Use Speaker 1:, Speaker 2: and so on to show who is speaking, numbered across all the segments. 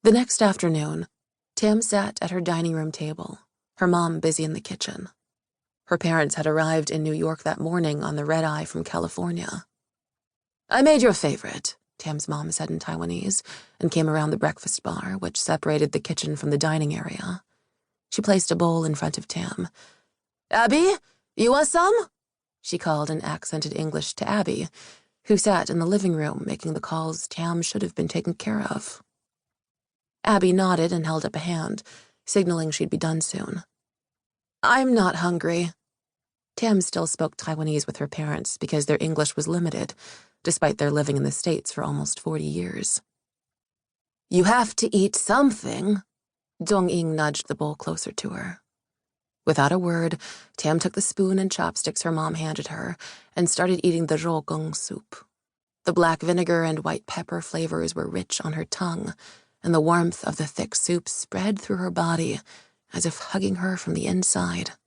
Speaker 1: The next afternoon, Tam sat at her dining room table, her mom busy in the kitchen. Her parents had arrived in New York that morning on the red-eye from California. "I made your favorite," Tam's mom said in Taiwanese, and came around the breakfast bar, which separated the kitchen from the dining area. She placed a bowl in front of Tam. "Abby, you want some?" she called in accented English to Abby, who sat in the living room making the calls Tam should have been taken care of. Abby nodded and held up a hand, signaling she'd be done soon. "I'm not hungry." Tam still spoke Taiwanese with her parents because their English was limited, despite their living in the States for almost 40 years. "You have to eat something." Dong-Ying nudged the bowl closer to her. Without a word, Tam took the spoon and chopsticks her mom handed her and started eating the zhougong soup. The black vinegar and white pepper flavors were rich on her tongue, and the warmth of the thick soup spread through her body as if hugging her from the inside.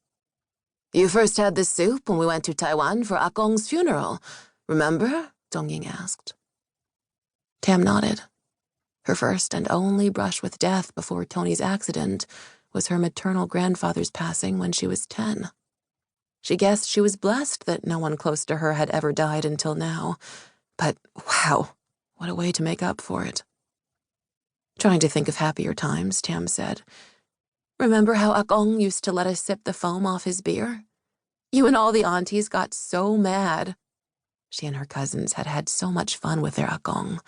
Speaker 1: "You first had this soup when we went to Taiwan for Akong's funeral, remember?" Dong-Ying asked. Tam nodded. Her first and only brush with death before Tony's accident was her maternal grandfather's passing when she was 10. She guessed she was blessed that no one close to her had ever died until now, but wow, what a way to make up for it. Trying to think of happier times, Tam said, "Remember how Akong used to let us sip the foam off his beer? You and all the aunties got so mad." She and her cousins had had so much fun with their Akong,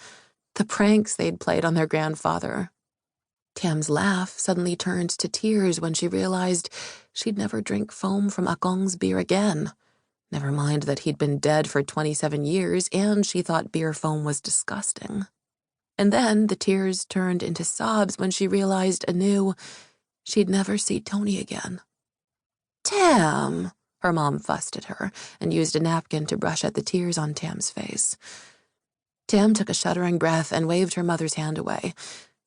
Speaker 1: the pranks they'd played on their grandfather. Tam's laugh suddenly turned to tears when she realized she'd never drink foam from Akong's beer again. Never mind that he'd been dead for 27 years, and she thought beer foam was disgusting. And then the tears turned into sobs when she realized anew she'd never see Tony again. "Tam!" Her mom fussed at her and used a napkin to brush at the tears on Tam's face. Tam took a shuddering breath and waved her mother's hand away.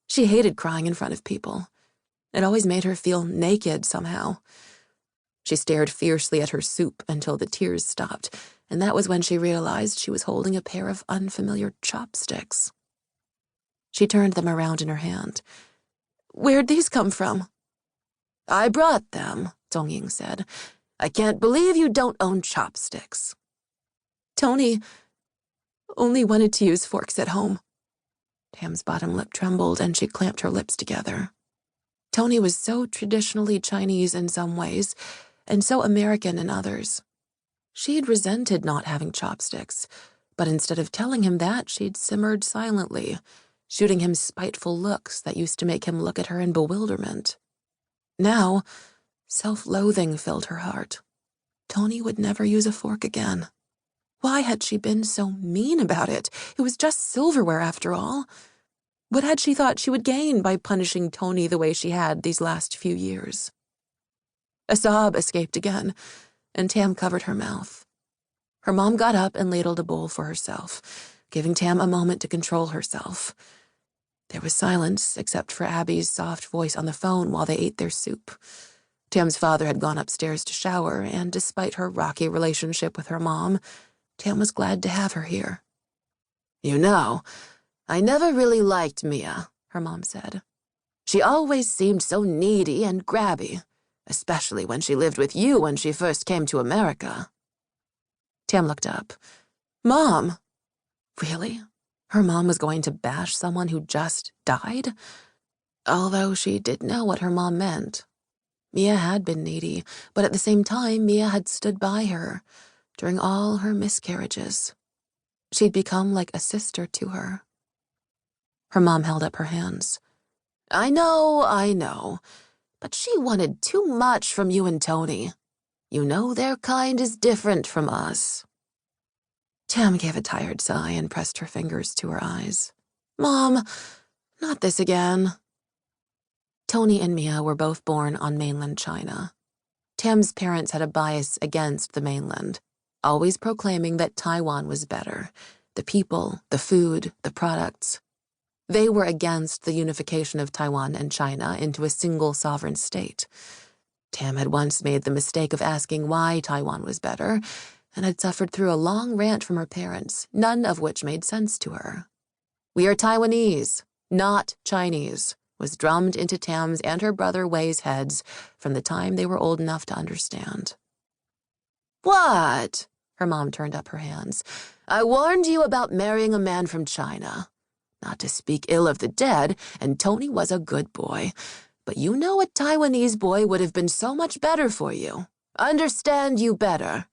Speaker 1: She hated crying in front of people. It always made her feel naked somehow. She stared fiercely at her soup until the tears stopped, and that was when she realized she was holding a pair of unfamiliar chopsticks. She turned them around in her hand. "Where'd these come from?" "I brought them," Dong-Ying said. "I can't believe you don't own chopsticks." "Tony only wanted to use forks at home." Tam's bottom lip trembled and she clamped her lips together. Tony was so traditionally Chinese in some ways and so American in others. She'd resented not having chopsticks, but instead of telling him that, she'd simmered silently, shooting him spiteful looks that used to make him look at her in bewilderment. Now, self-loathing filled her heart. Tony would never use a fork again. Why had she been so mean about it? It was just silverware after all. What had she thought she would gain by punishing Tony the way she had these last few years? A sob escaped again, and Tam covered her mouth. Her mom got up and ladled a bowl for herself, giving Tam a moment to control herself. There was silence except for Abby's soft voice on the phone while they ate their soup. Tam's father had gone upstairs to shower, and despite her rocky relationship with her mom, Tam was glad to have her here. "You know, I never really liked Mia," her mom said. "She always seemed so needy and grabby, especially when she lived with you when she first came to America." Tam looked up. "Mom? Really? Her mom was going to bash someone who just died?" Although she did know what her mom meant. Mia had been needy, but at the same time, Mia had stood by her during all her miscarriages. She'd become like a sister to her. Her mom held up her hands. I know, but she wanted too much from you and Tony. You know their kind is different from us." Tam gave a tired sigh and pressed her fingers to her eyes. "Mom, not this again." Tony and Mia were both born on mainland China. Tam's parents had a bias against the mainland, always proclaiming that Taiwan was better. The people, the food, the products. They were against the unification of Taiwan and China into a single sovereign state. Tam had once made the mistake of asking why Taiwan was better, and had suffered through a long rant from her parents, none of which made sense to her. "We are Taiwanese. Not Chinese, was drummed into Tam's and her brother Wei's heads from the time they were old enough to understand. What? Her mom turned up her hands. I warned you about marrying a man from China. Not to speak ill of the dead, and Tony was a good boy. But you know a Taiwanese boy would have been so much better for you. Understand you better.